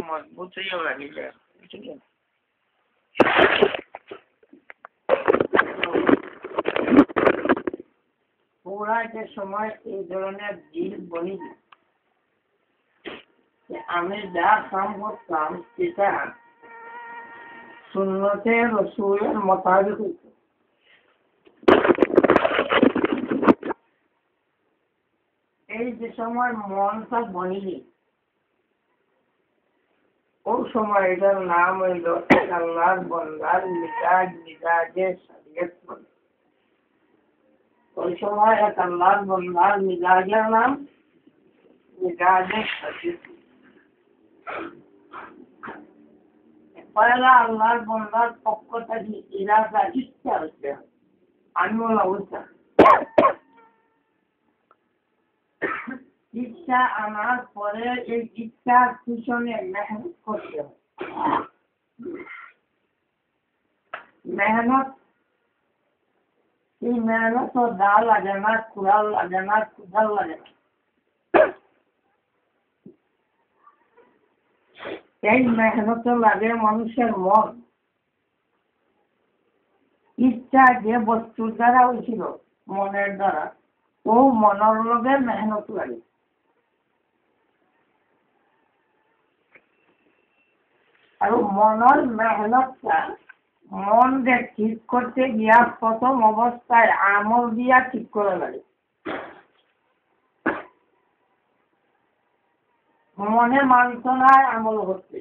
মজবুত হইয়া লাগিলে পুরাটের সময় এই ধরনের দিল বলি আমি যা কাম করতাম সেটা সুন্নতে রাসূলের মোতাবেক হইতো। এই যে সময় মনটা বনিলি ওই সময় এটার নাম হইল আল্লাহর বান্দার মিজাজে শরীয়ত বলে। ওই সময় এক আল্লাহর বান্দার মিজাজের নাম মিজাজে শরীয়ত। পয়লা আল্লাহর বান্দার পক্ষ থেকে ইরাদা ইচ্ছা হচ্ছে আনমোল অবস্থা ইচ্ছা আনার পরে এই ইচ্ছার পিছনে মেহনত করতে হবে। মেহনত এই মেহনত দা লাগে না, কুড়াল লাগে না, কুদাল লাগে না। এই মেহনত লাগে মানুষের মন। ইচ্ছা যে বস্তুর দ্বারা হয়েছিল মনের দ্বারা ও মনের লগে মেহনত লাগে। আর মনের মেহনতটা মন দিয়ে ঠিক করতে গিয়া প্রথম অবস্থায় আমল দিয়া ঠিক করে লাগে। মনে মানত না আমল করতে,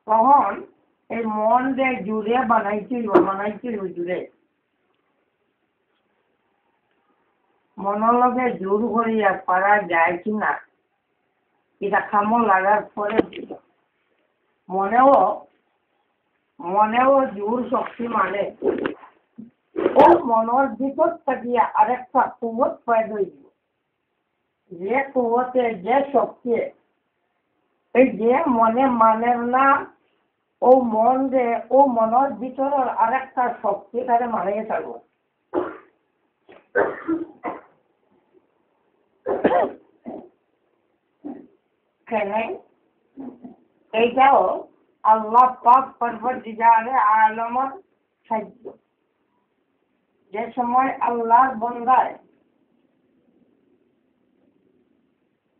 তখন এই মন দিয়ে জুড়ে বানাইছিল জুড়ে মনোলগে জোর করিয়া পারা যায় কিনা এটা কামড় লাগার পরে মনেও জোর শক্তি মানে ও মনের ভিতর থাকিয়া আরেকটা কুবত পয়দা হইল। যে কুবতে যে শক্তি এই যে মনে মানে না ও মন যে ও মনের ভিতরের আরেকটা শক্তি তারে মানিয়ে থাকবো। এইটাও আল্লাহ পাক পরবর্তীকারে আলমের সাহায্য। যে সময় আল্লাহর বান্দায়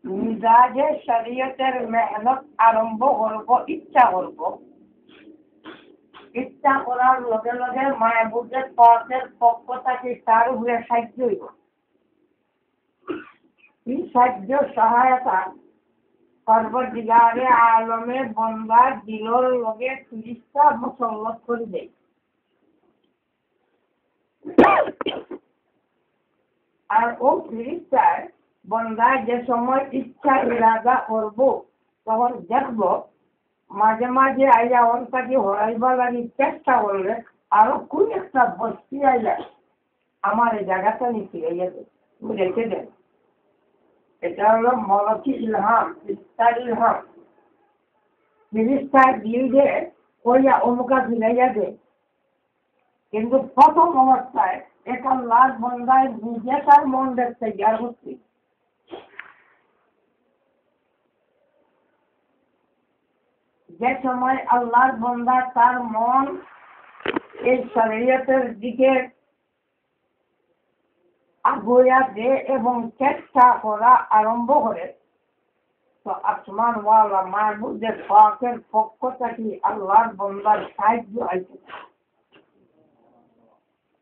মিজাজে শরীয়তের মেহনত আরম্ভ করব, ইচ্ছা করব, ইচ্ছা করার লগে লগে মাহবুবের পাকের পক্ষ থেকে তার উপরে সাহায্য হইব। এই সাহায্য সহায়তা পরবর্তীকারে আলমে বান্দার দিলের লগে ফিরিস্তা মুসল্লত করে দেয়। আর ও ফিরিস্তার বান্দা যে সময় ইচ্ছা ইরাদা করব তখন দেখব মাঝে মাঝে আইয়া ওর কাছে হরাইবা লাগি চেষ্টা করলে আরো কোন একটা বস্তি আইয়া আমার এই জায়গাটা নিচে গেছে তুমি রেখে দেন। এটা হলো মলকি ইলহাম, ফিরিস্তার ইলহাম। ফিরিস্তার দিয়ে যে কইয়া অমুকা ফিরাইয়া দে, কিন্তু প্রথম অবস্থায় এটা লাখ বন্ধায় নিজে তার মন দেখতে জ্ঞান হচ্ছে। যে সময় আল্লাহর বান্দা তার মন এই শরীয়তের দিকে আগুয়া দে এবং চেষ্টা করা আরম্ভ করে তো আসমান ওয়ালা মাহবুবের পাকের পক্ষ থেকে আল্লাহর বান্দার সাহায্য আইছে।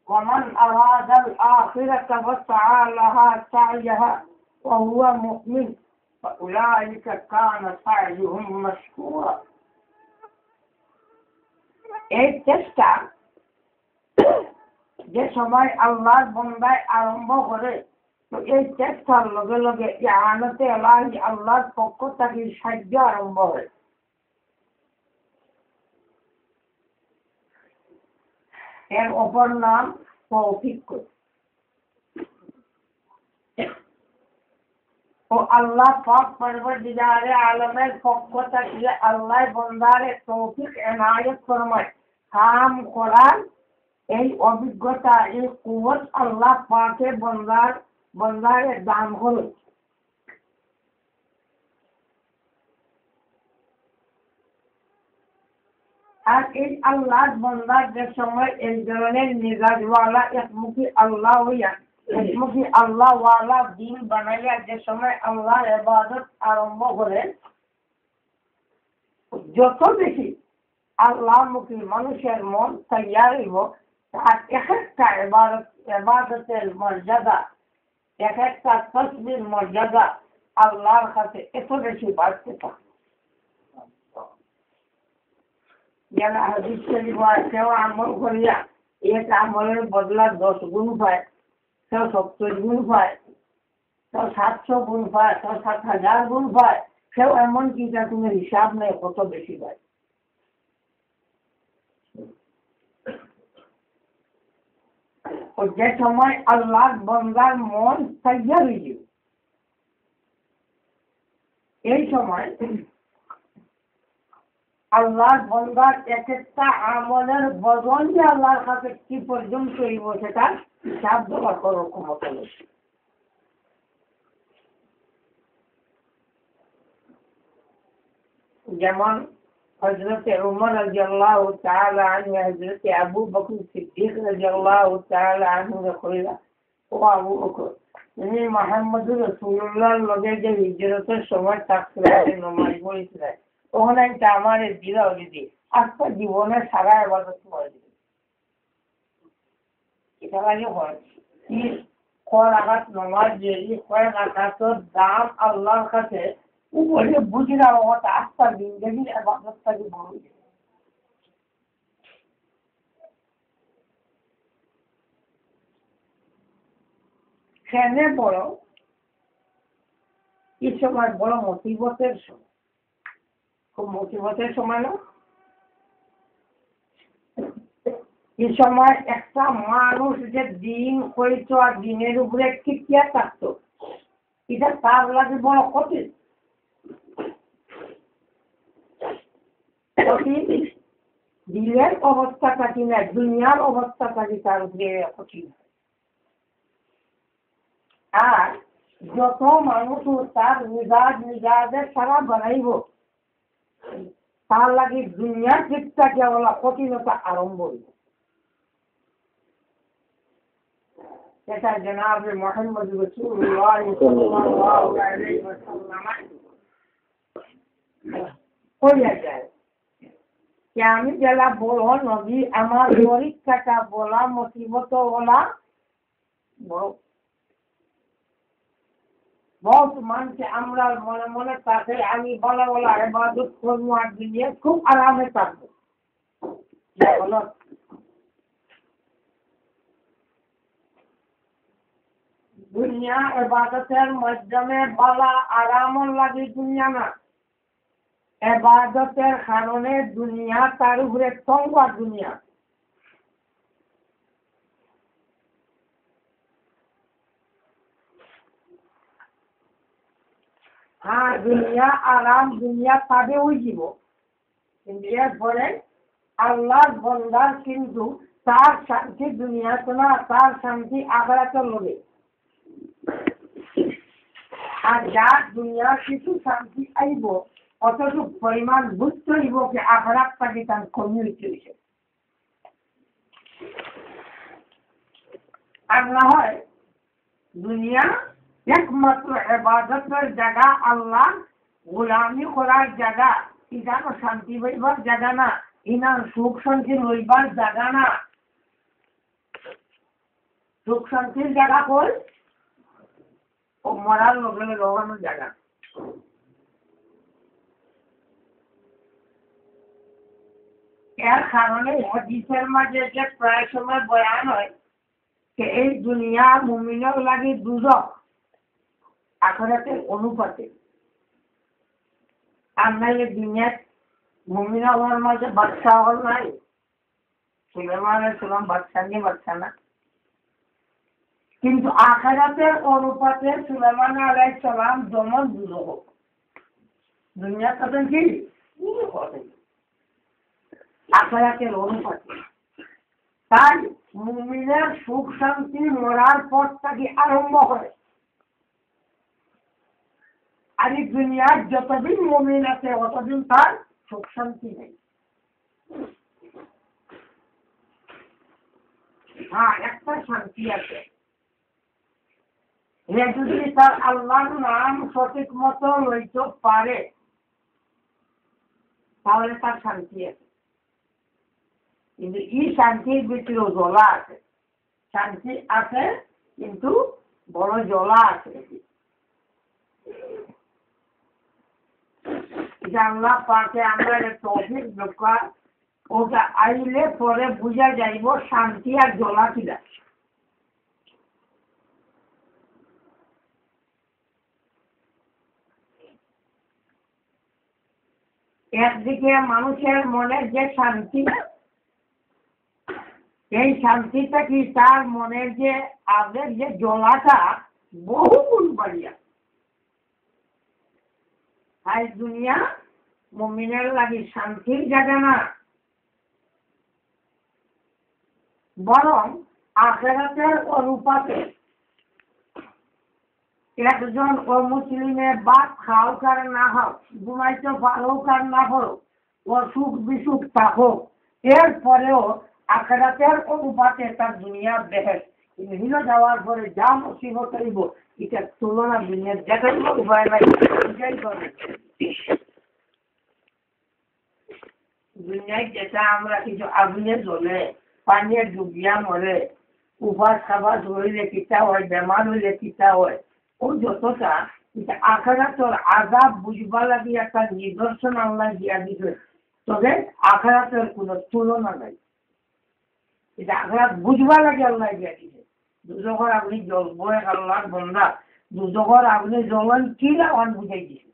ومن أراد الآخرة وسعى لها سعيها وهو مؤمن فأولئك كان سعيهم مشكورا। এই চেষ্টা যে সময় আল্লাহর বান্দায় আরম্ভ করে তো এই চেষ্টার লগে লগে ইআনাতে এলাহি আল্লাহর পক্ষ থেকে সাহায্য আরম্ভ হয়। এর অপর নাম তৌফিক। ও আল্লাহ পাক পরবর্তীকারে আলমের পক্ষ থেকে আল্লাহ বান্দারে তৌফিক এনায়েত ফরমায়। কাম করার এই অভিজ্ঞতা, এই কুওয়াত আল্লাহ পাকের বান্দারে দান করে। আর এই আল্লাহর বান্দা যে সময় এই ধরনের মিজাজওয়ালা একমুখী আল্লাহ হইয়া একমুখী আল্লাহওয়ালা দিন বানাইয়া যে সময় আল্লাহর ইবাদত আরম্ভ করে যত বেশি আল্লাহমুখী মানুষের মন তৈয়ার হইব তার এক একটা ইবাদতের মর্যাদা এক একটা তসবির মর্যাদা আল্লাহর কাছে এত বেশি বাড়তে থাকে। যারা হাদিস শরীফ কেউ আমল করিয়া এক আমলের বদলা 10 গুণ পায়, কেউ 70 গুণ পায়, কেউ 700 গুণ পায়, কেউ 7,000 গুণ পায়, কেউ এমন কি যা তুমি হিসাব নেই কত বেশি পায়। যে সময় আল্লাহর বান্দার মন তৈয়ার হয়ে যাবে এই সময় আল্লাহর বান্দার এক একটা আমলের বদল যে আল্লাহর কাছে কি পর্যন্ত হইব সেটা হিসাব দেওয়ার কোনো ক্ষমতা নেই। যেমন হযরতে উমর রাদিয়াল্লাহু তাআলা আনহু হযরতে আবু বকর সিদ্দিক রাদিয়াল্লাহু তাআলা আনহু কইলা ও আবু বকর তুমি মুহাম্মদুর রাসূলুল্লাহর লগে যে হিজরতের সময় তাকবীরে নামাজ পড়িছিলেন ওখানে একটা আমার দিলাও যদি আজকে জীবনের সারা ইবাদত করে দিবে এটা লাগে হয় কি কোন আঘাত নামাজ যে কয়েক আঘাতের দাম আল্লাহর কাছে উপরে বুঝিরা ওটা আস্থার জিন্দগির ইবাদতটাকে বড় খেলে বড় এই সময় বড় মুসিবতের সময়, খুব মুসিবতের সময় না এই সময় একটা মানুষ যে দিন হইতো আর দিনের উপরে টিকিয়া থাকতো এটা তার লাগে বড় কঠিন। দিলের অবস্থাটা কিনা দুনিয়ার অবস্থাটা কি তার উপরে কঠিন। আর যত মানুষ তার মিজাজের সারা বানাইব তার লাগে দুনিয়ার দিকটাকে বলা কঠিনতা আরম্ভ হইব। এটা জনাবে মুহাম্মদ রাসূলুল্লাহ সাল্লাল্লাহু আলাইহি ওয়াসাল্লাম কইয়া যায় कि আমি যারা বলো নবী আমার পরীক্ষাটা বলা মুসিবত বলা बहुत मानছে আমরা মনে মনে তাকে আমি বলা বলা ইবাদত করব আর দুনিয়া খুব আরামে থাকবো বলো দুনিয়া ইবাদতের মাধ্যমে বলা আরাম লাগে দুনিয়া না ইবাদতের কারণে দুনিয়া তার উপরে তঙ্গা দুনিয়া हाँ दुनिया आराम दुनिया पाबे ওই জীব কিন্তু এরপরে আল্লাহর বান্দার কিন্তু তার শান্তি দুনিয়াতে না তার শান্তি আখিরাতে লবে আর যার দুনিয়া কিছু শান্তি আইব অতটুকু পরিমাণ বুঝতে হইব যে আখিরাতটাকে তার কমিউনিটি হইছে আর না হয় দুনিয়া একমাত্র ইবাদতের জায়গা আল্লাহ গোলামি করার জায়গা ইনার শান্তি পাইবার জায়গা না ইনার সুখ শান্তি লইবার জায়গা না সুখ শান্তির জায়গা কই ও মরার লগে লাগানোর জায়গা এর কারণে হাদিসের মাঝে যে প্রায় সময় বয়ান হয় যে এই দুনিয়া মুমিনের লাগি দুজক আখিরাতের অনুপাতে আর নাইলে দুনিয়ার মুমিনা হওয়ার মাঝে বাদশা হল নাই সুলাইমান আলাইহিস সালাম বাদশা নিয়ে বাদশা না কিন্তু আখিরাতের অনুপাতে সুলাইমান আলাইহিস সালাম যেমন দুজক দুনিয়ার সাথে কি আখিরাতের অনুপাতে তাই মুমিনের সুখ শান্তি মরার পর থেকে আরম্ভ হয় আর এই দুনিয়ার যতদিন মুমিন আছে ততদিন তার সুখ শান্তি নেই হ্যাঁ একটা শান্তি আছে। এ যদি তার আল্লাহর নাম সঠিক মতো লইতে পারে তাহলে তার শান্তি আছে। কিন্তু এই শান্তির ভিতরে জ্বলা আছে, শান্তি আছে কিন্তু বড় জ্বলা আছে। আল্লাহ পাকে আমরা তৌফিক দোকা ওটা আইলে পরে বুঝা যাইব শান্তি আর জ্বলা কিনা। একদিকে মানুষের মনের যে শান্তি, এই শান্তিটা কি তার মনের যে আবেগ যে জ্বলাটা বহু গুণ বাড়িয়া। আজ দুনিয়া মুমিনের লাগি শান্তির জায়গা না, বরং আখিরাতের অনুপাতে একজন অমুসলিমে ভাত খাও কার না হোক, ঘুমাইতে পারো কার না হোক, অসুখ বিসুখ থাকুক, এরপরেও আখিরাতের অনুপাতে তার দুনিয়ার বেহেশত। হিলো যাওয়ার পরে যা মুসিবত হইব এটা তুলনা দুনিয়ার দেখাইব উপায় নাই। দুনিয়ায় যেটা আমরা কিছু আগুনে জ্বলে, পানিয়ে ডুবিয়া মরে, উপাস খাবার হইলে কিতা হয়, বেমার হইলে কিতা হয়, ও যতটা আখিরাতের আযাব বুঝবা লাগি একটা নিদর্শন আল্লাহ দিয়া দিবে। তবে আখিরাতের কোনো তুলনা নাই। এটা আখিরাত বুঝবা লাগে আল্লাহ দিয়া দিবে। দুজখর আপনি জ্বলবো এক আল্লাহর বান্দা, দুজখর আপনি জ্বলেন কি লাগান বুঝাই দিছে।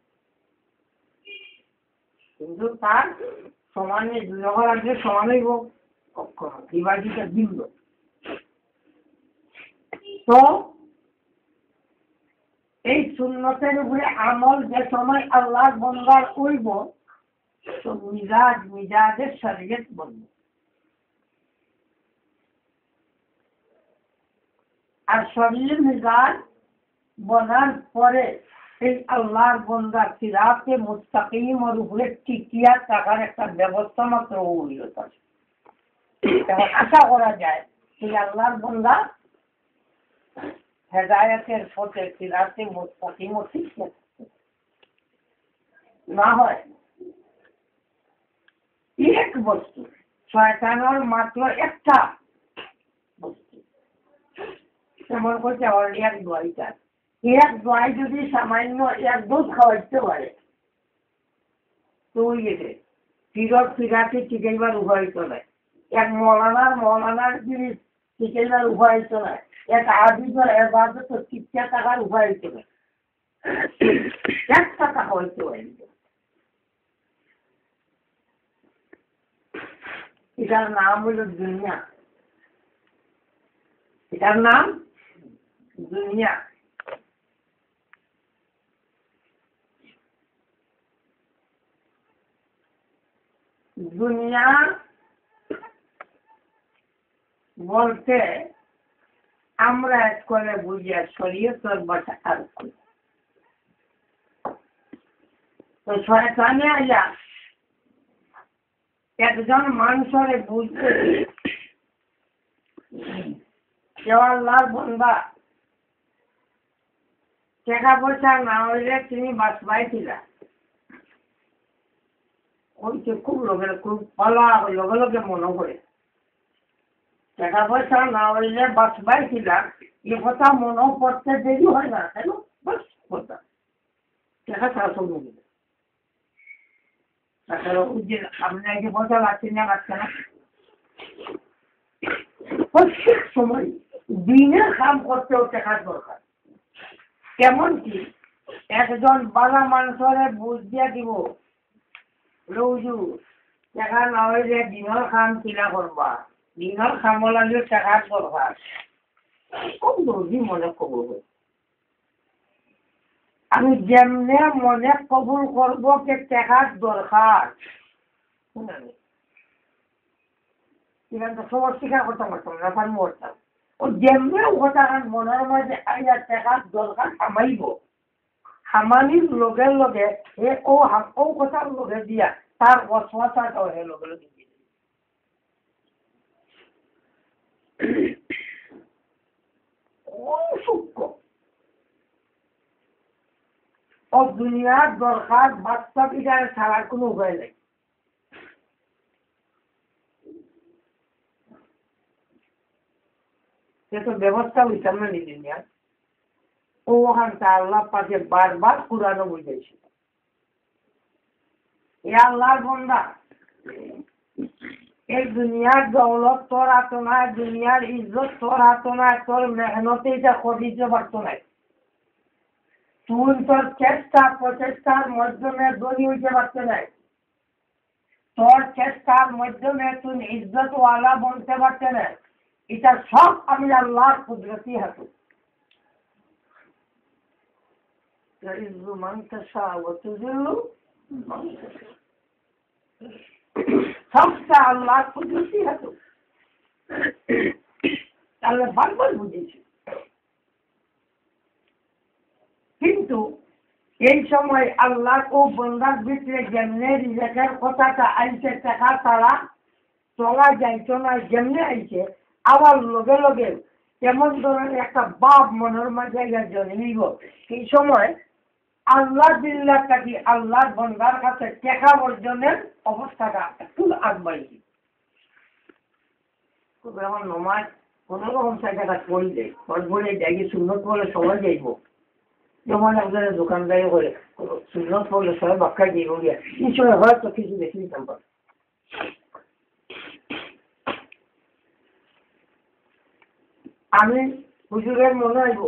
কিন্তু তার সমানে দুজখর আপনি সমান হইব কখনো বিভাজিত দিল। তো এই সুন্নতের উপরে আমল যে সময় আল্লাহর বান্দার হইব তো মিজাজের শরীয়ত বলব। আর শরীর মিজাজ বলার পরে এই আল্লাহর বান্দা সিরাতে মুস্তাকিমের উপরে টিকিয়া থাকার একটা ব্যবস্থা মাত্র হইল। আশা করা যায় এই আল্লাহর বান্দা হেদায়েতের পথে সিরাতে মুস্তাকিম ঠিক না হয় এক বস্তু, শয়তানের মাত্র একটা বস্তু। যেমন করছে এক দোয়াইটা, এক দোয়াই যদি সামান্য এক দুধ খাওয়াইতে পারে তো ওই গেছে ফিরাতে টিকাইবার উপায় চলায়। এক মৌলানার জিনিস টিকাইবার উপায় চলায়, এক আদিবার এবাদত শিক্ষা থাকার উপায় চলায়। একটা টাকা হইতে পারে। এটার নাম হলো দুনিয়া, এটার নাম দুনিয়া। দুনিয়া বলতে আমরা করে বুঝিয়া শরীয়তের ভাষা আর তো শয়তানে আইয়া একজন মানুষের বুঝতে আল্লাহর বান্দা টাকা পয়সা না হইলে তুমি বাঁচবাই ছিলা, ওইকে খুব খুব পালা লগে লগে মনে করে টাকা পয়সা না হইলে বাঁচবাই ছিলা, এ কথা মনে করতে দেরি হয় না কেন? বাস কথা টাকা ছাড়া সব মনে আপনি আগে পয়সা লাগছে না লাগছে না প্রত্যেক সময় দিনের কাম করতেও টাকার দরকার। কেমন কি একজন বালা মানুষের বুঝ দিয়া দিব রৌজু টাকা না হইলে দিনের কাম কিনা করবা, দিনের কাম লাগলে টাকার দরকার। খুব রোজি মনে কবুল আমি যেমনে মনে কবুল করবো যে টাকার দরকার সমস্যার কথা বলতাম না, করতাম ও যেমনে কথা মনের মধ্যে আইয়া টাকার দরকার সামাইব, সামানির লগে লগে ও কথার লগে দিয়া তার অশ্বাসাটাও হে লগে লগে সূক্ষ্ম ও দুনিয়ার দরকার বাস্তব ইটারে ছাড়ার কোনো উপায় নেই। সে তো ব্যবস্থা হইতাম না নিজে নিয়ে ওখানটা আল্লাহ পাকে বারবার কুরানো বুঝেছে এ আল্লাহর বন্দা এই দুনিয়ার দৌলত তোর হাতে নাই, দুনিয়ার ইজ্জত তোর হাতে নাই, তোর মেহনতে এটা খদিতে পারতো নাই। তুই তোর চেষ্টা প্রচেষ্টার মাধ্যমে ধনী হইতে পারতে নাই, তোর চেষ্টার মাধ্যমে তুই ইজ্জতওয়ালা বনতে পারতে না। এটা সব আমি আল্লাহর কুদরতি হাতে। সবটা আল্লাহর কুদরতি হাতে। তাহলে বারবার বুঝেছি। কিন্তু এই সময় আল্লাহ ও বন্দার ভিতরে যেমনে রিজেকের কথাটা আইছে টাকা ছাড়া চলা যাইতো না, যেমনে আইছে আবার লগে লগে কেমন ধরনের একটা বাপ মনের মাঝে জন্মিব। এই সময় আল্লাহ বিল্লাহ থাকি আল্লাহর বন্দার কাছে টাকা অর্জনের অবস্থাটা একটু আগবাড়ি। এখন নমাজ কোনো রকম টাকা পড়ি দেয়, পড়ে যাই সুন্নত বলে সবাই যাইব। যেমন একজনের দোকানদারি করে সুন্নত পড়লে সবাই বাক্কা দিয়ে গিয়া এই সময় হয়তো কিছু বেশি দিতাম পারে। আমি হুজুরের মনে হইব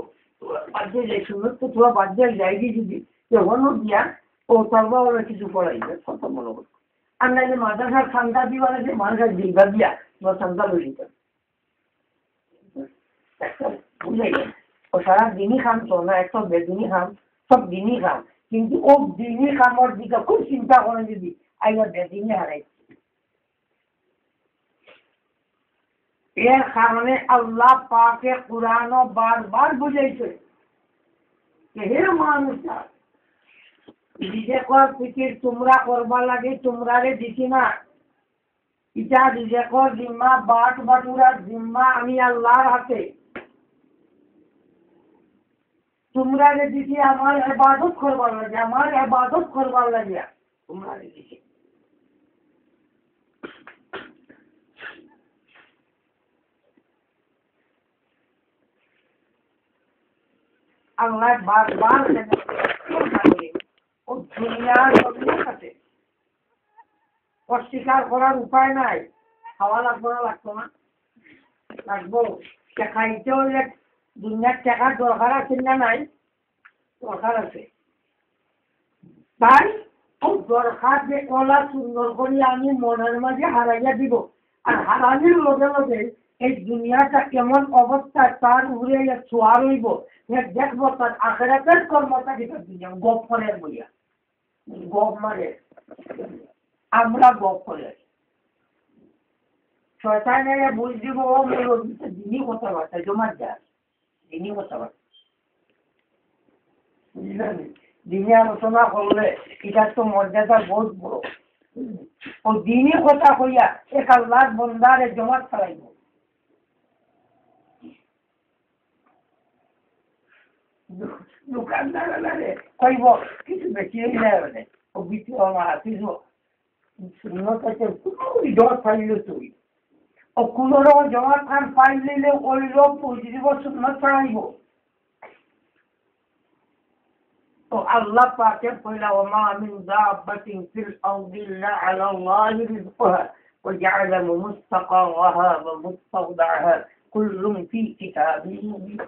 বাদ্যে যাই সুন্নত তো তোরা বাদ্যে যাইবি যদি হনু দিয়া ও তরবা ওরা কিছু পড়াইবে কথা মনে করবো। আর নাইলে মাদ্রাসার ঠান্ডা দিবা যে মাদ্রাসার দিবা দিয়া তোমার ঠান্ডা বলে দিতাম বুঝে গেল। ও সারা দিনই খান তো না, একটা বেদিনই খান, সব দিনই খান, কিন্তু ও দিনই খানোর দিকে খুব চিন্তা করে যদি আইয়া বেদিনই হারাই। এর কারণে আল্লাহ পাকে কুরআন বারবার বুঝাইছে হে মানুষরা রিজেকর ফিকির তোমরা করবা লাগে, তোমরারে দিছি না। ইটা রিজেকর জিম্মা বাট বাটুরার জিম্মা আমি আল্লাহর হাতে। তোমরা দিছি আমার ইবাদত করবার লাগে, আমার ইবাদত করবার লাগে তোমরা দিছি। আল্লাহ বারবার ও দুনিয়ার নবীর কাছে অস্বীকার করার উপায় নাই। খাওয়া লাগবো না, লাগতো না, লাগবো। খাইতে হলে দুনিয়ার টাকার দরকার আছে না নাই? দরকার আছে। তাই ও দরকার যে কলা সুন্দর করে আমি মনের মাঝে হারাইয়া দিব। আর হারানির লগে লগে এই দুনিয়াটা কেমন অবস্থা তার উড়ে ছোঁয়া রইব, দেখবো তার আখেরাতের কর্মটা যেটা দুনিয়া গপ করে বইয়া গপ মারে আমরা গপ করে শয়তানে বুঝ দিব ও দিনই কথাবার্তা জমা যায়, দিনই কথাবার্তা বুঝলেন। দিনে আলোচনা করলে এটার তো মর্যাদা বহুত বড়। ও দিনই কথা কইয়া এক আল্লাহর বন্দারে জমা ফেলাইব। দোকানদার কইব কিছু বেশি হইলে ও বিক্রি আমার কিছু ডর ফাইলে তুই ও কোনো জমা খান পাইলে ওই লোক 25 বছর না ছড়াইব। তো আল্লাহ পাকে কইলা ওমা মিন দাব্বাতিন ফিল আরদি ইল্লা আলা আল্লাহি রিজকুহা ওয়া ইয়ালামু মুস্তাকারাহা ওয়া মুস্তাওদাহা কুল্লুন ফি কিতাবিন মুবিন।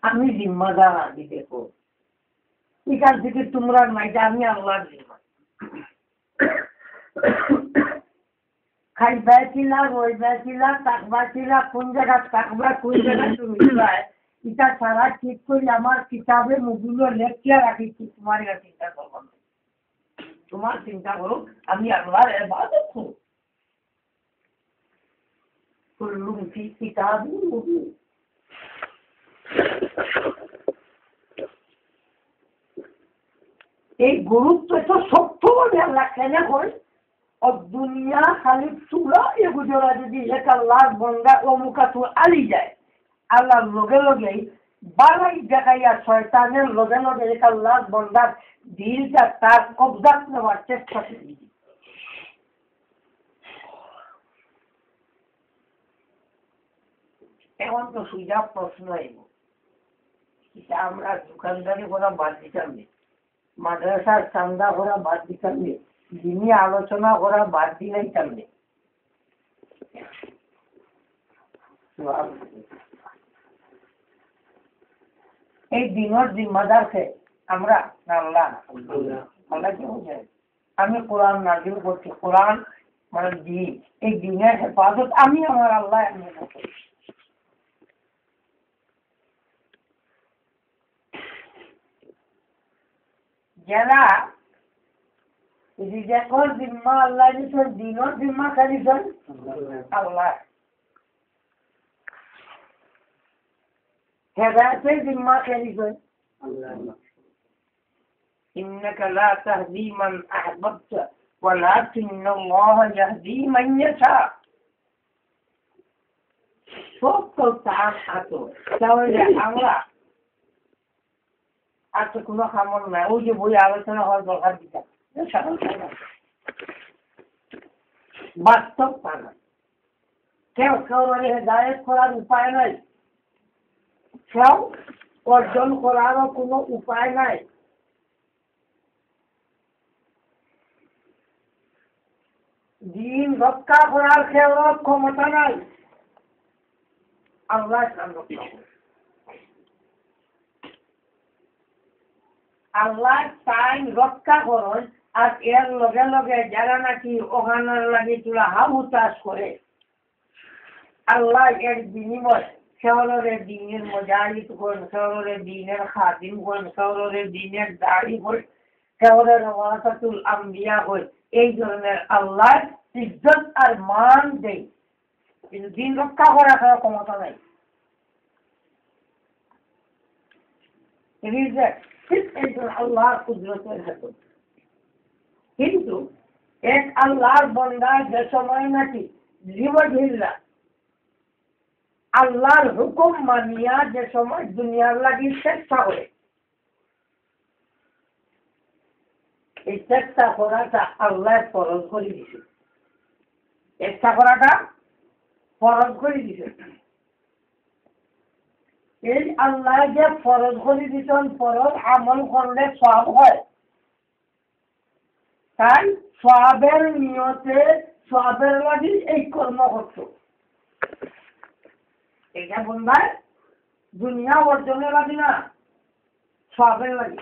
আমি জিম্মাদার আদি দেখো এখান থেকে তোমরা নাইটা আমি আল্লাহর জিম্মা। খাইবা কিনা, রইবা কিনা, থাকবা কিনা, কোন জায়গা থাকবা, কোন জায়গা তুমি এটা সারা ঠিক করে আমার কিতাবে মুগুলো লেখিয়া রাখি। তোমার চিন্তা করবো না, তোমার চিন্তা করো আমি আল্লাহর ইবাদত করব। কুল্লুন ফি কিতাবিন মুবিন। এই গুরুত্ব তো সত্যভাবে আল্লাহ কেন হয় ও দুনিয়া খালি চূড়া এগুজোরা যদি এক আল্লাহর বন্দা অমুকা তো আলি যায় আল্লাহর লগে লগেই বালাই দেখাইয়া শয়তানের লগে লগে এক আল্লাহ বন্দার দিলটা তার কবজাত নেওয়ার চেষ্টা করি। এখন তো সুজা প্রশ্ন এব, এটা আমরা দোকানদারি করা বাদ দিতাম নেই, মাদ্রাসার চান্দা করা বাদ দিতাম নেই, দিনী আলোচনা করা বাদ দিলাইতাম নেই। এই দিনের জিম্মাদারকে আমরা আল্লাহ আল্লাহ কি বলছেন, আমি কোরআন নাযিল করছি, কোরআন মানে দিন, এই দিনের হেফাজত আমি আমার আল্লাহ আমি করি। যারা রিজেকর জিম্মা আল্লাহ দিচ্ছেন, দিনের জিম্মা খালিছেন আল্লাহ, হেদায়েতের জিম্মা খালিছেন আল্লাহ। ইন্নাকা লা তাহদি মান আহবাবতা ওয়ালাকিন্নাল্লাহ ইয়াহদি মান ইয়াশা। সব তো তার হাতে। তাহলে আমরা আর তো কোনো খামর নাই, ওই যে বই আলোচনা হওয়ার দরকার দিতাম, বাস্তব তা না। কেউ মানে হেদায়েত করার উপায় নাই, কেউ অর্জন করারও কোনো উপায় নাই। দিন রক্ষা করার কেউ ক্ষমতা নাই, আল্লাহ রক্ষা করে। আল্লাহ তাই রক্ষা করেন, আর এর লগে লগে যারা নাকি ওখানের লাগে তোরা হাবুতাস করে, আল্লাহ এর বিনিময় সেওয়ালের দিনের মজাহিদ করেন, সেওয়ালের দিনের খাদিম করেন, সেওয়ালের দিনের দাড়ি করেন, সেওয়ালের ওয়ারাসাতুল আম্বিয়া হয়। এই ধরনের আল্লাহ ইজ্জত আর মান দেয়, কিন্তু দিন রক্ষা করার কারো ক্ষমতা নাই। আল্লাহর কুদরতের হাতে। কিন্তু এক আল্লাহর বান্দা যে সময় নাকি জীবনহিল্লা আল্লাহর হুকুম মানিয়া যে সময় দুনিয়ার লাগি চেষ্টা করে, এই চেষ্টা করাটা আল্লাহ ফরজ করে দিছে, চেষ্টা করাটা ফরজ করে দিছে। এই আল্লাহ যে ফরজ করে দিচ্ছেন, ফরজ আমল করলে সওয়াব হয়, তাই সওয়াবের নিয়তে সওয়াবের লাগি এই কর্ম করছো। এটা বন্ধায় দুনিয়া অর্জনের লাগি না, সওয়াবের লাগি।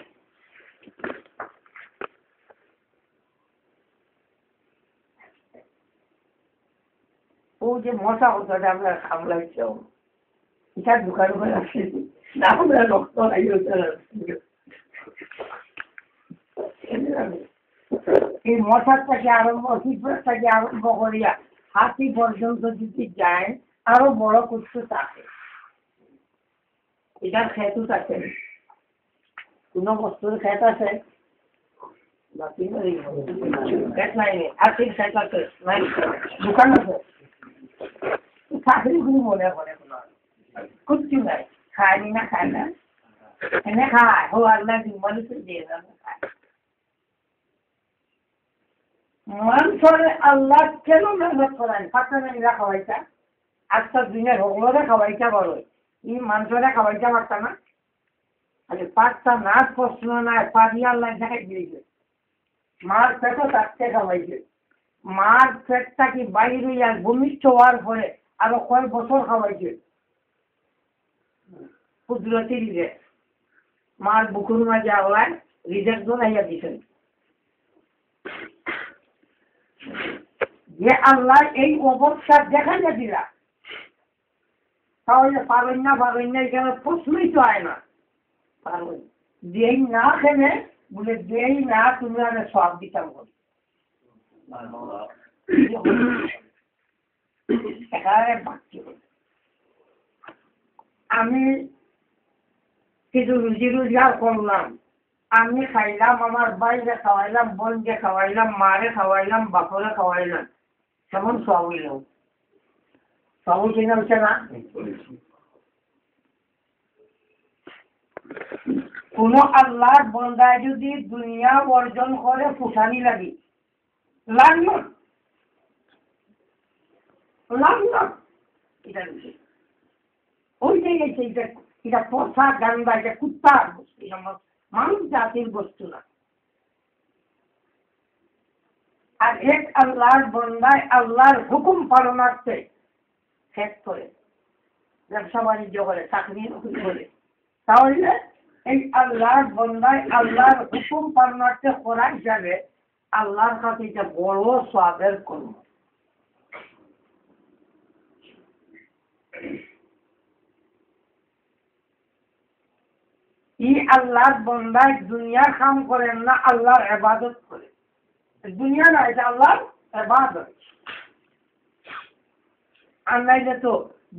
ও যে মশা হতো আমরা সামলাইছো, এটা দোকান করে আসছি না, আমরা রক্ত এই মশার থেকে আরম্ভ, শীতের থেকে আরম্ভ করিয়া হাতি পর্যন্ত যদি যায়, আরো বড় কিছু থাকে। এটার খেতু থাকে, কোন বস্তুর খেত আছে খেত নাই, আর্থিক খেত আছে নাই, দোকান আছে, চাকরি গুলি মনে করে কিচ্ছু নাই, খায়নি না খায় না, এনে খায় হো আল্লাহ মানুষ দিয়ে খায়। মানুষের আল্লাহ কেন মেহনত করেন, ফাঁকা খাওয়াইতা আজটা দিনের হগলরে খাওয়াইতা বলো, এই মানুষরা খাওয়াইতে পারতা না, আরে পাঁচটা নাচ প্রশ্ন নাই, পারি আল্লাহ দেখাই দিয়েছে, মার পেটও তাকে খাওয়াইছে, মার পেটটা কি বাইরে আর ভূমিষ্ঠ হওয়ার পরে আরো কয়েক বছর খাওয়াইছে, কুদরতি রিজেক্ট, মার বুকুর মাঝে আল্লাহ রিজেক্ট ধরাইয়া দিছেন। যে আল্লাহ এই অবস্থা দেখাইয়া দিলা, তাহলে পাবেন না এখানে প্রশ্নই তো হয় না। যেই না খেলে বলে যেই না তুমি আমি সব দিতাম করি, আমি কিছু রুজি রোজগার করলাম, আমি খাইলাম, আমার বাইরে খাওয়াইলাম, বোনকে খাওয়াইলাম, মারে খাওয়াইলাম, বাপরে খাওয়াইলাম, কেমন সব হইলাম, সব কিনে হচ্ছে না। কোন আল্লাহর বান্দায় যদি দুনিয়া অর্জন করে ফুটানি লাগি লাগলো এটা ওই জায়গায় এটা পোষা গান্দা, এটা কুত্তার বস্তু, মানুষ জাতির বস্তু না। আর এক আল্লাহর বান্দায় আল্লাহর হুকুম পালনার্থে শেষ করে ব্যবসা বাণিজ্য করে, চাকরি নকরি করে, তাহলে এই আল্লাহর বান্দায় আল্লাহর হুকুম পালনার্থে করা হিসাবে আল্লাহর কাছে এটা বড় সওয়াবের কর্ম। এই আল্লাহর বান্দায় দুনিয়ার কাম করেন না, আল্লাহর ইবাদত করে। দুনিয়া না, এটা আল্লাহর ইবাদত। আর নাইলে তো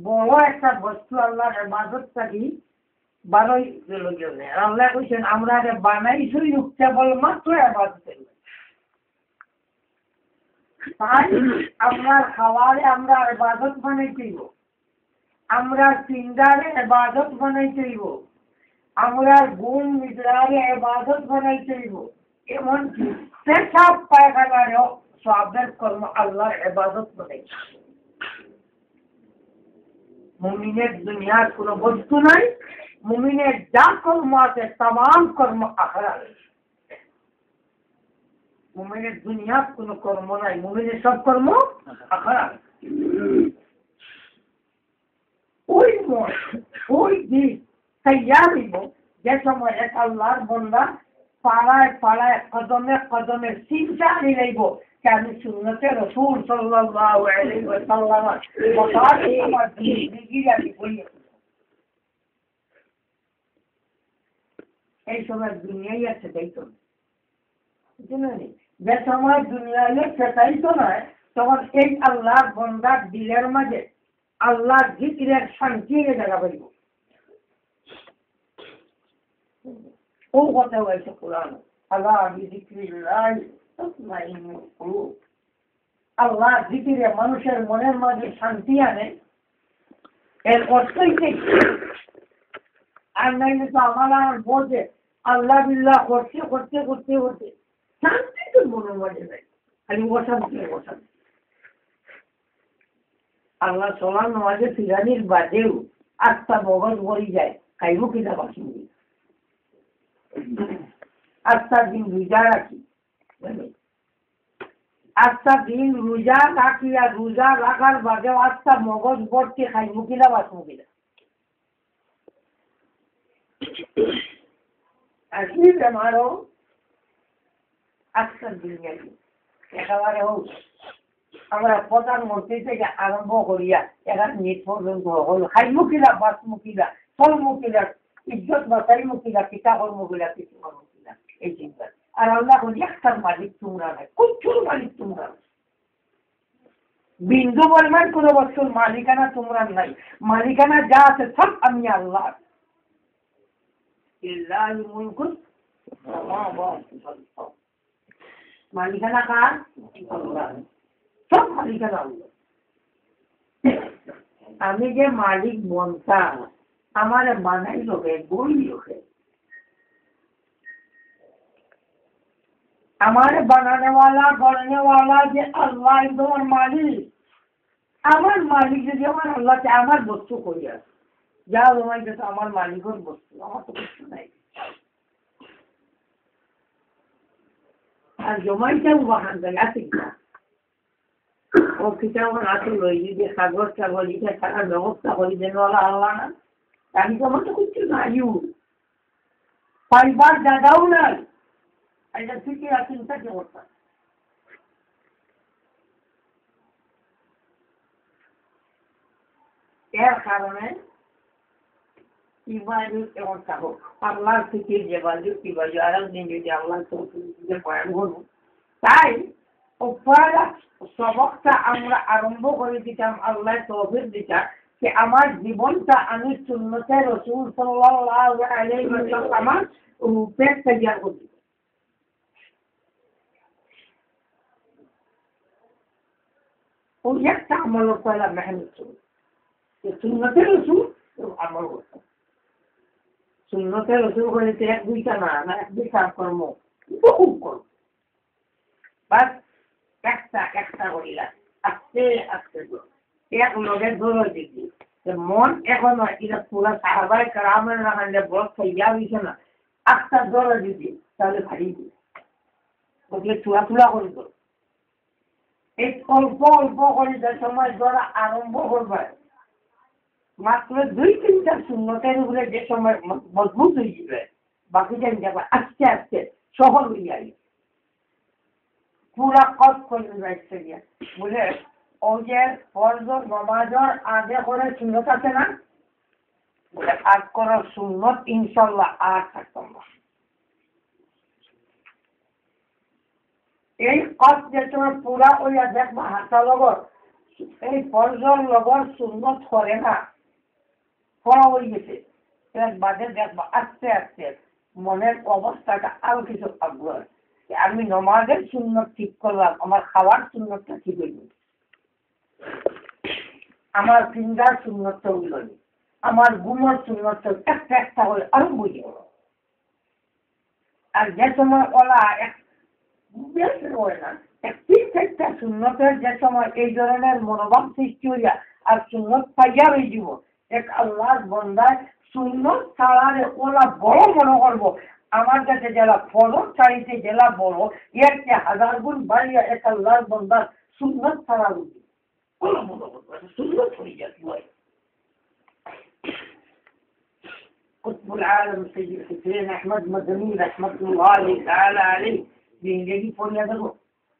বড় একটা বস্তু আল্লাহর ইবাদতটা কি বারোই প্রয়োজন নেই। আল্লাহ কইছেন আমরা বানাইছই কেবল মাত্র ইবাদতের। তাই আমরা খাওয়ারে আমরা ইবাদত বানাইতেইব, আমরা চিন্তারে ইবাদত বানাইতেইব, আমরা গুণ নিদ্রারে ইবাদত বানাইতেইব, এমনকি পেশাব পায়খানারেও সওয়াবের কর্ম আল্লাহর ইবাদত বানাইতে। মুমিনের দুনিয়ার কোন বস্তু নাই, মুমিনের যা কর্ম আছে তাম কর্ম আখিরাত। মুমিনের দুনিয়ার কোন কর্ম নাই, মুমিনের সব কর্ম আখিরাত। ওই দিন তৈয়ার হইব যে সময় এক আল্লাহর বান্দা পাড়ায় পাড়ায় কদমে কদমে চিন্তা নিলাইব যে আমি সুন্নতে রাসূল সাল্লাল্লাহু আলাইহি ওয়াসাল্লাম মোতাবেক আমার জিন্দেগি আমি বলি। এই সময় দুনিয়াই আছে, তাই তো যে সময় দুনিয়ায় সেটাই তো নয়, তখন এই আল্লাহর বান্দার দিলের মাঝে আল্লাহর জিকিরের শান্তি জায়গা পাইব। ও কথা হয়েছে কোরআন, আল্লাহ বিযিকরিল্লাহ তাতমাইন্নুল কুলুব। আল্লাহ জিকিরে মানুষের মনের মাঝে শান্তি আনে, এর অর্থই কি? আর নাইলে তো আমার বোঝে আল্লাহ বিল্লাহ করতে করতে করতে করতে শান্তি তো মনের মাঝে নাই, খালি অশান্তি অশান্তি। আল্লাহ সোলার নামাজে ফিরানির বাদেও আত্মা মগজ ভরি যায়, খাইব কিনা বাসি আত্মা দিন রোজা রাখি, আত্মা দিন রোজা রাখি, আর রোজা রাখার বাদেও আত্মা মগজ ভর্তি খাইব কিনা বাসব কিনা। আর কি বেমারও আজকাল দুনিয়া একেবারে হোক আমরা প্রধানমন্ত্রী থেকে আরম্ভ করিয়া এখানে নিট পর্যন্ত হল খাইব কিনা বাঁচব কিনা, চলব কিনা, ইজ্জত বাঁচাইব কিনা, পিতা কর্ম কিনা, কিছু কর্ম কিনা, এই চিন্তা। আর আল্লাহ বলি একটার মালিক তোমরা নাই, প্রচুর মালিক তোমরা, বিন্দু পরিমাণ কোনো বস্তুর মালিকানা তোমরা নাই। মালিকানা যা আছে সব আমি আল্লাহ। মালিকানা কার? আল্লাহ। সব মালিকানা আল্লাহ। আমি যে মালিক বনতা আমার বানাই লোকে বই লোকে, हमारे बनाने वाला गढ़ने वाला যে আল্লাহ তোমার মালিক, আমার মালিক যদি আমার আল্লাহ চায় আমার বস্তু করি আছে যা তোমার কাছে আমার মালিকের বস্তু, আমার তো বস্তু নাই। আর জমাইটা বাহান দেয় আছে কিনা ও কিতাবের আসল রয়েছে যে কাগজ কাগজ এটা থাকার ব্যবস্থা করি যেন আল্লাহ না, আমি তো আমার তো কিছু নাই, পাইবার জায়গাও নাই। এটা থেকে চিন্তা কি করতাম এর কারণে ইবাদত এমন থাকো আল্লাহর থেকে যে বাজু কি বাজু আর একদিন যদি আল্লাহ যে বয়ান করবো, তাই সবকটা আমরা আরম্ভ করে দিতাম আল্লাহ তৌফিক দিতাম যে আমার জীবনটা আমি সুন্নতে রাসূল সাল্লাল্লাহু আলাইহি ওয়াসাল্লাম রূপে তৈরি করব। ওই একটা আমল পয়লা মেহনত করব, সুন্নতে রাসূল আমল করতাম। সুন্নতের রসুল করেছে এক দুইটা না এক দুইটা কর্ম বহু কর্ম বাস একটা করিলা আস্তে আস্তে এক লোকের দৌড় দিদি মন এখন এটা পুরা সাহাবাই কারামের না হান্ডে বড় খাইয়া হইছে না একটা দৌড় দিদি তাহলে ভারী দিই ওগুলো চুলা করবো এই অল্প অল্প করে যে সময় ধরা আরম্ভ করবে মাত্র 2-3টা সুন্নতের উপরে যে সময় মজবুত হয়ে যাবে বাকি যে আস্তে আস্তে সহজ হয়ে যাবে পুরা কষ্ট করে যাচ্ছে বুঝে ওই যে ফরজ নামাজের আগে করে সুন্নত আছে না বলে আজ করার সুন্নত ইনশাল্লাহ আর থাকতাম না এই কষ্ট যে তোমার পুরা ওই দেখবা হাতা লগর এই ফরজর লগর সুন্নত করে না করা হয়ে গেছে এর বাদে দেখবা আস্তে আস্তে মনের অবস্থাটা আরো কিছু আগ্রহ আমি নমাজের সুন্নত ঠিক করলাম আমার খাওয়ার সুন্নতটা ঠিক হইল আমার চিন্তার সুন্নতটা হইল আমার গুণের সুন্নতটা একটা হয়ে আরো বুঝে গেল আর যে সময় ওলা হয় না একটা সুন্নতের যে সময় এই ধরনের মনোভাব সৃষ্টি হইয়া আর সুন্নত পাইয়া হয়ে যাব এক আল্লাহর বন্দায় সুন্নত ছাড়ালে ওরা বড় মনে করবো আমার কাছে যারা ফরজ চাইতে জেলা বড় এর চেয়ে 1000 গুণ বাড়িয়া এক আল্লাহর বন্দার সুন্নত ছাড়া উচিত সুন্নত হয়ে যাচ্ছে হয় قطب العالم سيد الحسين احمد مدني رحمه الله تعالى عليه زندگی پوری دغه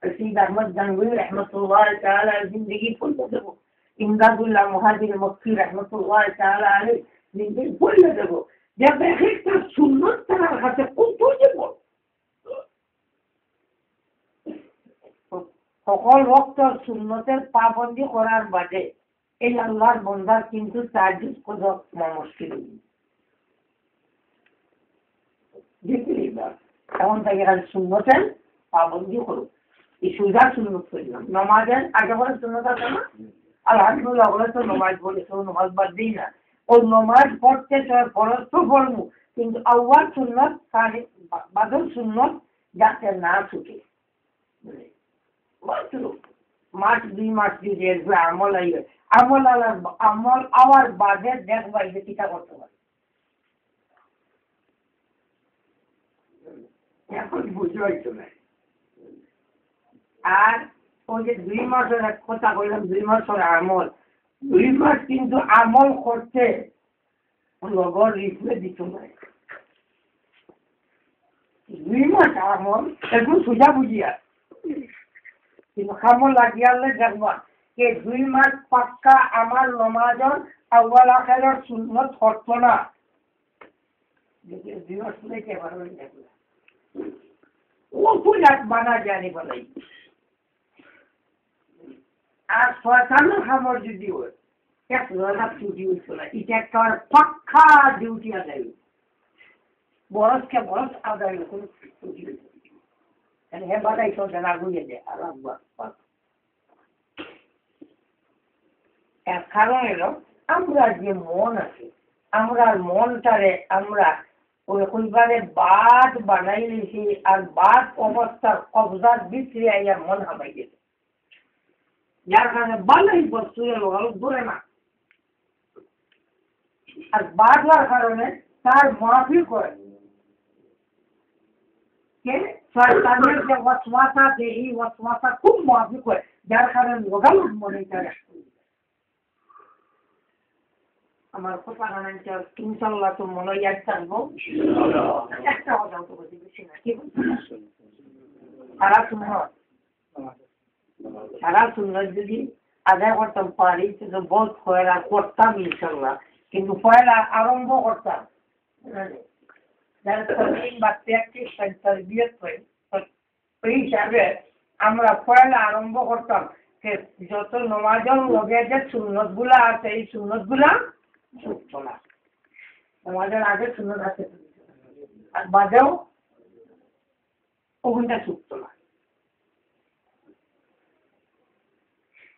سید احمد گنگوی رحمت الله تعالی زندگی پوری دغه امداد الله مهاجر مکی رحمت الله تعالی علیه زندگی پوری دغه যে একটা সুন্নত তার কাছে কত যাব সকল ওয়াক্ত সুন্নতের পাবন্দি করার বাদে এই আল্লাহর বান্দার কিন্তু তাহাজ্জুদ করা মুশকিল এখন থেকে সুন্নতের পাবন্দি করো এই সুজা সুন্নত করলাম নামাজের আগে বলে সুন্নত আছে না আলহামদুলিল্লাহ বলে তো নামাজ বলে তো নামাজ বাদ দিই না ও নামাজ পড়তে চায় ফরজ তো পড়বো কিন্তু আউয়াল সুন্নত বাদল সুন্নত যাতে না ছুটে মাস 2 মাস দিয়ে আমল আইবে আমল আওয়ার বাদে দেখবা যে কিটা করতে পারে এখন বুঝতে না আর ওই যে 2 মাসের কথা বললাম 2 মাসের আমল 2 মাস কিন্তু আমল করতে লগর রিপ্লে দিত না 2 মাস আমল একটু সোজা বুঝিয়া কিন্তু আমল লাগিয়ালে দেখবা যে 2 মাস পাক্কা আমার নমাজের আউয়াল আখিরের সুন্নত করতো না দেখে 2 মাস লেগে পারবেন দেখলা ও পুরাত বানা জানি বলাই আর শয়তানের খবর যদি হয় এক রোজা ছুটি হইতো না এটা একটা পাক্কা ডিউটি আদায় বরসকে বরস আদায় করে ছুটি হইতো মানে হে বাদাই তো জানা গুয়ে যায় আর এর কারণ হলো আমরা যে মন আছে আমরা মনটারে আমরা ওইবারে বাদ বানাই নিয়েছি আর বাদ অবস্থার কবজার ভিতরে আইয়া মন হামাই গেছে যার কারণে ভালোই বস্তুরে লোক ধরে না আর বাদ হওয়ার কারণে তার মাফি করে শয়তানের যে ওয়াসওয়াসা আছে এই ওয়াসওয়াসা খুব মাফি করে যার কারণে লোকাল মনে করে আমার কথা জানাইতে ইনশাআল্লাহ তো মনে ইয়াদ থাকবো একটা কথা তো বলতে বেশি না কি সারা সুন্নত যদি আদায় করতাম পারি তো বহুত ফয়লা করতাম ইনশাআল্লাহ কিন্তু ফয়লা আরম্ভ করতাম যারা তরবিয়ত বা প্র্যাকটিস তরবিয়ত করে এই হিসাবে আমরা ফয়লা আরম্ভ করতাম যে যত নামাজের লগে যে সুন্নতগুলা আছে এই সুন্নতগুলা ছুটতো না আমাদের আগে সুন্নত আছে আর বাদেও ওখানটা ছুটতো না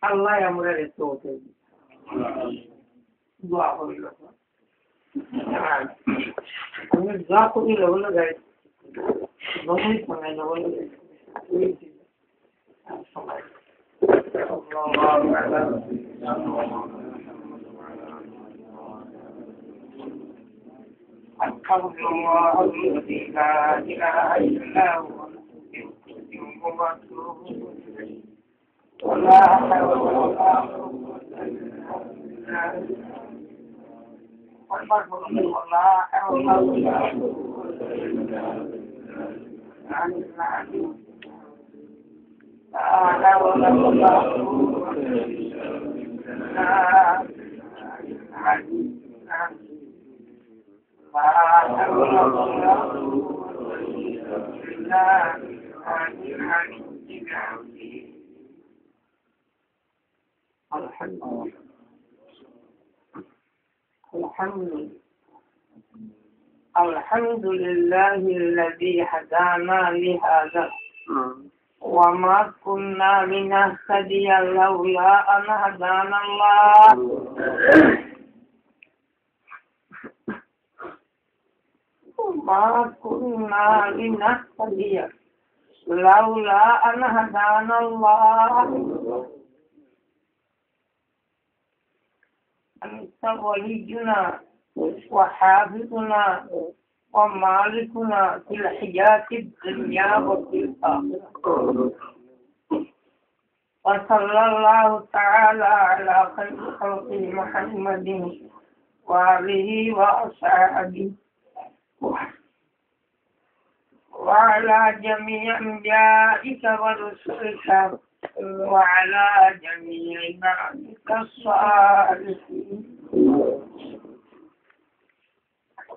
আল্লাহ আমরা রেখে দোয়া করিল আমি যা করি লবলে যাই নবই সময় লবলে যাই সময় الحمد لله الذي لا إله إلا هو ولا حول ولا قوة إلا بالله ولا حول ولا قوة إلا بالله لا حول ولا قوة إلا بالله الحمد لله الذي هدانا لهذا وما كنا لنهتدي لولا أن هدانا الله ما كنا لنهتدي لولا أن هدانا الله أنت ولينا وحافظنا ومالكنا في الحياة الدنيا وفي الآخرة وصلى الله تعالى على خير خلقه محمد وآله وأصحابه وعلى جميع أنبيائك ورسلك وعلى جميع عبادك الصالحين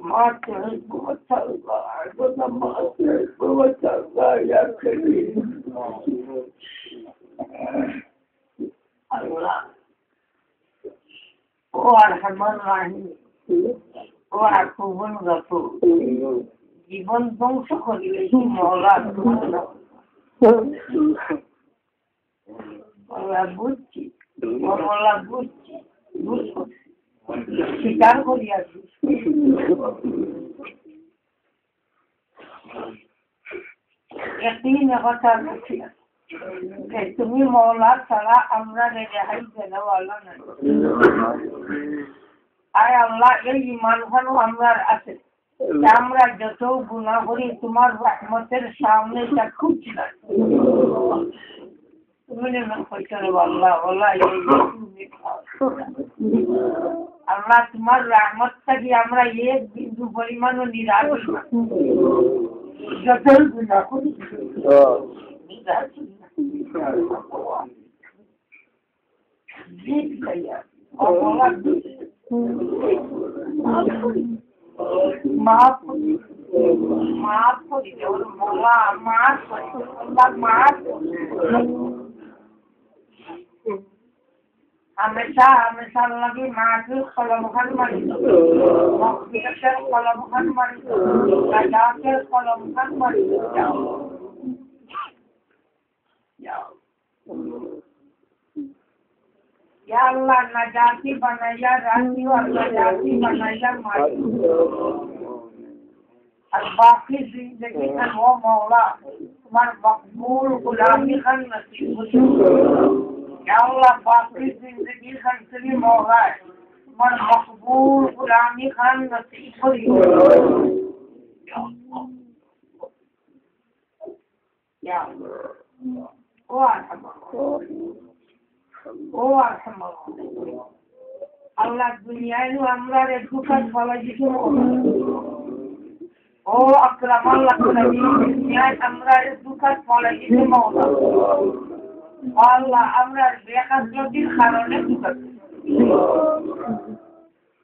ما تحب وترضى عبد ما تحب وترضى يا كريم الله وارحم الراحمين وعفو غفور জীবন ধ্বংস করিলে কি মওলা বুঝছি মওলা বুঝছি স্বীকার করিয়াছি একদিন কথা তুমি মওলা ছাড়া আমরা রেহাই দেওয়ালা নাই আয় আল্লাহ এই ঈমান ভালো আমরা আছে আমরা যত গুনাহ করি তোমার রহমতের সামনে তা খুব ছিলাম তুমি না কইছো আল্লাহ আল্লাহ আল্লাহ তোমার রহমত থেকে আমরা এক বিন্দু পরিমাণও নিরাশ না যত গুনাহ করি জিত গয়া আল্লাহ মাফ করে দেও মওলা মাফ করে আল্লাহ মাফ हमेशा हमेशा लगी माफी कलम खान मरी मखफिरत कलम खान मरी नजात कलम खान मरी या अल्लाह नजाती बनाया राती और नजाती बनाया मारी और बाकी जिंदगी का वो मौला तुम्हारे मकबूल गुलामी खान नसीब या अल्लाह बाकी जिंदगी खंसली मौला तुम्हारे मकबूल गुलामी खान नसीब या ओ अल्लाह दुनिया नु हमरा रे दुखत भला जिके ओ अकरम अल्लाह नबी दुनिया हमरा रे दुखत भला जिके मौला अल्लाह हमरा बेखत नबीर কারণে दुखत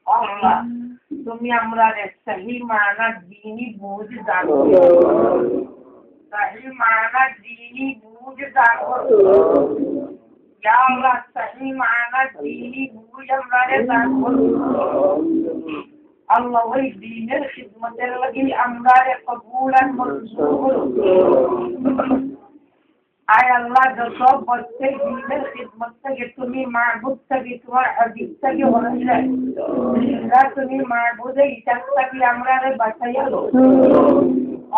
अल्लाह তুমি আমরা রে सही माना दीनी बोझ दानो सही माना दीनी बोझ दानो या अल्लाह सही माना दीनी बोझ हमारे दान अल्लाह वही दीनेर खिदमतेर लगी हमारे कबूलन मंजूर आय আল্লাহ যত বলতে দিনের খিদমত থেকে তুমি মাহবুব থেকে তোমার হাবিব থেকে হইলে তুমি মাহবুবে ইচ্ছা থেকে আমরা রে বাঁচাইয়া লো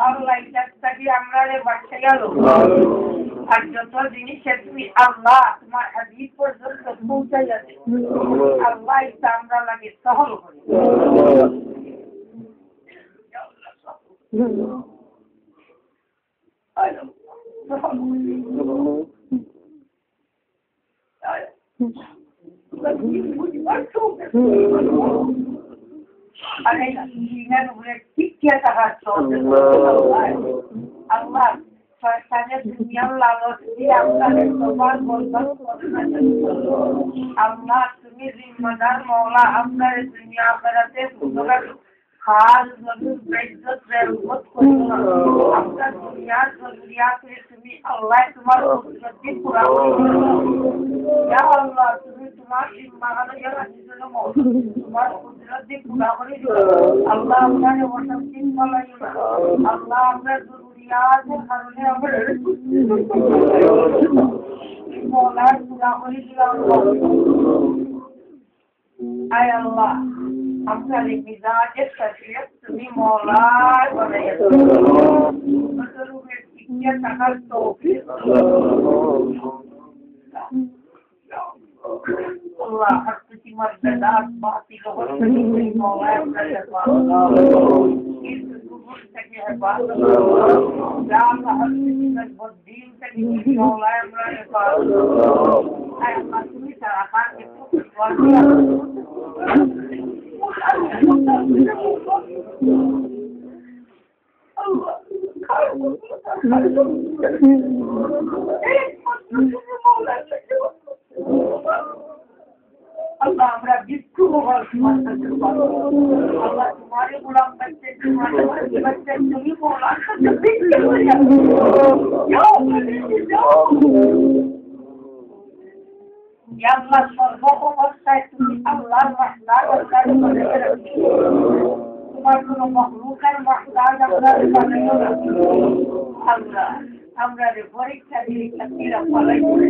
আল্লাহ ইচ্ছা থেকে আমরা রে বাঁচাইয়া লো আর যত জিনিসে তুমি আল্লাহ তোমার হাবিব পর্যন্ত পৌঁছাইয়া দে আল্লাহ ইচ্ছা আমরা লাগে সহল করি Allah Rasanya dunia lalu dia akan bertobat Allah তুমি জিম্মাদার মওলা আপনার দুনিয়া আখিরাতে সুন্দর খাস নজর বেইজ্জত রহমত করুন আপনার দুনিয়ার জরুরিয়াতে তুমি আল্লাহ তোমার কুদরতি পুরা ইয়া আল্লাহ তুমি তোমার জিম্মাদার জন্য তোমার কুদরতি পুরা করে আল্লাহ আপনার ওয়াসিন বলাই আল্লাহ আপনার জরুরিয়াতের কারণে আমরা মওলার পুরা করে দিলাম আয় আল্লাহ আমরা মিজাজের সাথে তুমি মওলার বানাইয়া মতলবের ইচ্ছা থাকার তৌফিক আল্লাহ হাসতি মর্যাদাত বাতিল হচ্ছে তুমি মওলার বানাইয়া ইস কুবুর থেকে হেফাজত ইয়া আল্লাহ হাসতি মজবুদ্দিন থেকে তুমি মওলার বানাইয়া আয় আল্লাহ তুমি তারা কাকে ওয়াজিয়া Allah আমরা বিক্ষু হওয়ার আল্লাহ তোমার গোলাম বাচ্চা তোমার বাচ্চা তুমি মওলার সাথে বিক্রি করে Ya Allah সর্ব অবস্থায় তুমি আল্লাহর মাহলার অর্থাৎ করে রাখো তোমার কোনো মাখলুকের মাহলার আপনার বানাইও না আল্লাহ আমরা রে পরীক্ষা নিরীক্ষা নিরা ফলাই করে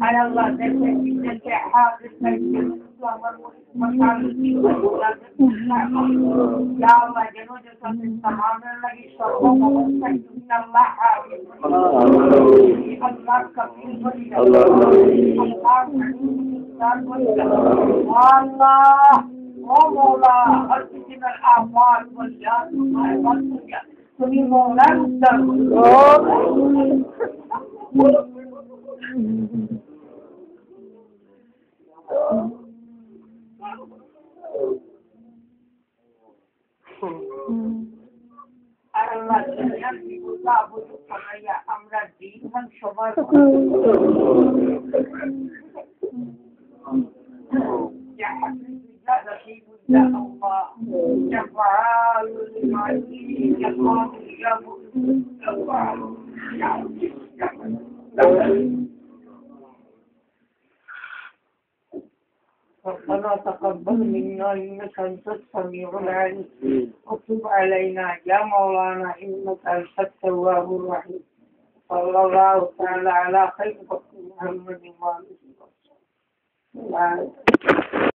على الله ذلك حافظ يا الله جنود التمام الذي شرهم ومستجدين الله حافظ الله كفيل الله ومولا أرسلنا الأعمال والجاد والدنيا تمي مولا Allah yang dibuka butuh saya amra dihan sobar ya hafiz ya Allah ya fa'al lima ya qadir ya fa'al ربنا تقبل منا إنك أنت السميع العليم وتب علينا يا مولانا إنك أنت التواب الرحيم صلى الله تعالى على خير محمد وآله وصحبه